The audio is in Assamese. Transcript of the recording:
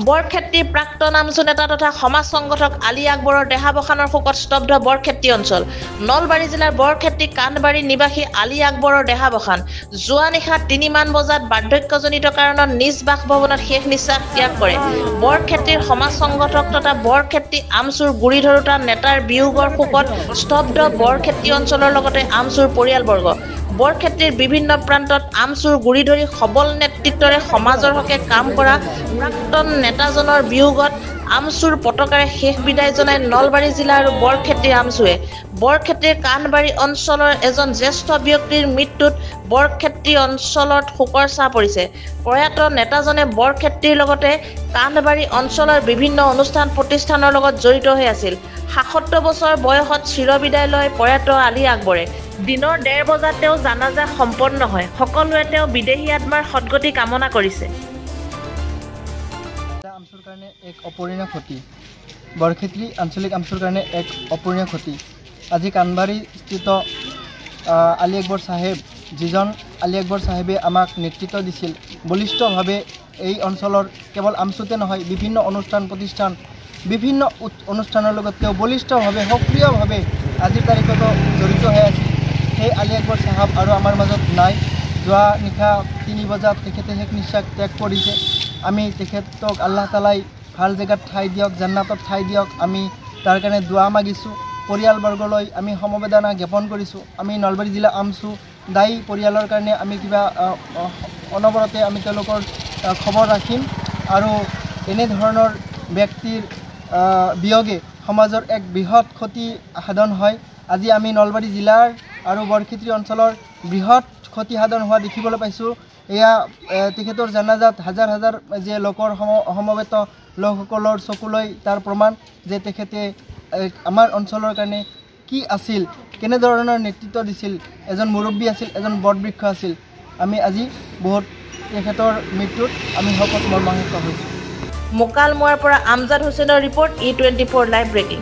বৰক্ষেত্ৰীৰ প্ৰাক্তন আমচু নেতা তথা সমাজ সংগঠক আলী আকবৰৰ দেহাৱসানৰ শোকত স্তব্ধ বৰক্ষেত্ৰী অঞ্চল। নলবাৰী জিলাৰ বৰক্ষেত্ৰী কান্ধবাৰী নিবাসী আলী আকবৰৰ দেহাৱসান। যোৱা নিশা ৩ মান বজাত বাৰ্ধক্যজনিত কাৰণত নিজ বাসভৱনত শেষ নিশ্বাস ত্যাগ কৰে। বৰক্ষেত্ৰীৰ সমাজ সংগঠক তথা বৰক্ষেত্ৰী আমচুৰ গুৰি ধৰোতা নেতাৰ বিয়োগৰ শোকত স্তব্ধ বৰক্ষেত্ৰী অঞ্চলৰ লগতে আমচুৰ পৰিয়ালবৰ্গ। বৰক্ষেত্ৰীৰ বিভিন্ন প্ৰান্তত আমচুৰ গুৰি ধৰি সবল নেতৃত্বৰে সমাজৰ হকে কাম কৰা প্ৰাক্তন নেতাজনৰ বিয়োগত আমচুৰ পতাকাৰে শেষ বিদায় জনাই নলবাৰী জিলা আৰু বৰক্ষেত্ৰীৰ আমচুৱে। বৰক্ষেত্ৰীৰ কান্ধবাৰী অঞ্চলৰ এজন জ্যেষ্ঠ ব্যক্তিৰ মৃত্যুত বৰক্ষেত্ৰী অঞ্চলত শোকৰ ছাঁ পৰিছে। প্ৰয়াত নেতাজনে বৰক্ষেত্ৰীৰ লগতে কান্ধবাৰী অঞ্চলৰ বিভিন্ন অনুষ্ঠান প্ৰতিষ্ঠানৰ লগত জড়িত হৈ আছিল। ৭৭ বছৰ বয়সত চিৰবিদায় লয় প্ৰয়াত আলী আকবৰে। দিনৰ ১:৩০ বজাত তেওঁ জানাজা সম্পন্ন হয়। সকলোৱে তেওঁ বিদেহী আত্মাৰ সদ্গতি কামনা কৰিছে। আমচুৰ কাৰণে এক অপূৰণীয় ক্ষতি। বৰক্ষেত্ৰী আঞ্চলিক আমচুৰ কাৰণে এক অপূৰণীয় ক্ষতি। আজি কানবাৰী স্থিত আলী আকবৰ চাহেব, যিজন আলী আকবৰ চাহেবে আমাক নেতৃত্ব দিছিল বলিষ্ঠভাৱে এই অঞ্চলৰ কেৱল আমচুতে নহয় বিভিন্ন অনুষ্ঠান প্ৰতিষ্ঠান বিভিন্ন অনুষ্ঠানৰ লগত তেওঁ বলিষ্ঠভাৱে সক্ৰিয়ভাৱে আজিৰ তাৰিখতো জড়িত হৈ আছিল। সেই আলী আকবৰ চাহাব আৰু আমাৰ মাজত নাই। যোৱা নিশা ৩ বজাত তেখেতে শেষ নিশ্বাস ত্যাগ কৰিছে। আমি তেখেতক আল্লাহ তালাই ভাল জেগাত ঠাই দিয়ক, জান্নাতত ঠাই দিয়ক, আমি তাৰ কাৰণে দোৱা মাগিছোঁ। পৰিয়ালবৰ্গলৈ আমি সমবেদনা জ্ঞাপন কৰিছোঁ। আমি নলবাৰী জিলা আমচু দায়ী পৰিয়ালৰ কাৰণে আমি কিবা অনবৰতে আমি তেওঁলোকৰ খবৰ ৰাখিম আৰু এনেধৰণৰ ব্যক্তিৰ বিয়োগে সমাজৰ এক বৃহৎ ক্ষতি সাধন হয়। আজি আমি নলবাৰী জিলাৰ আৰু বৰক্ষেত্ৰী অঞ্চলৰ বৃহৎ ক্ষতি সাধন হোৱা দেখিবলৈ পাইছোঁ। এয়া তেখেতৰ জানাজাত হাজাৰ হাজাৰ যে লোকৰ সমবেত লোকসকলৰ চকুলৈ তাৰ প্ৰমাণ যে তেখেতে আমাৰ অঞ্চলৰ কাৰণে কি আছিল, কেনেধৰণৰ নেতৃত্ব দিছিল, এজন মুৰব্বী আছিল, এজন বটবৃক্ষ আছিল। আমি আজি বহুত তেখেতৰ মৃত্যুত আমি শোকত মৰ্মাহত হৈছোঁ। মোকালমোৱাৰ পৰা আমজাদ হুছেইনৰ ৰিপৰ্ট E24 লাইভ ব্ৰেকিং।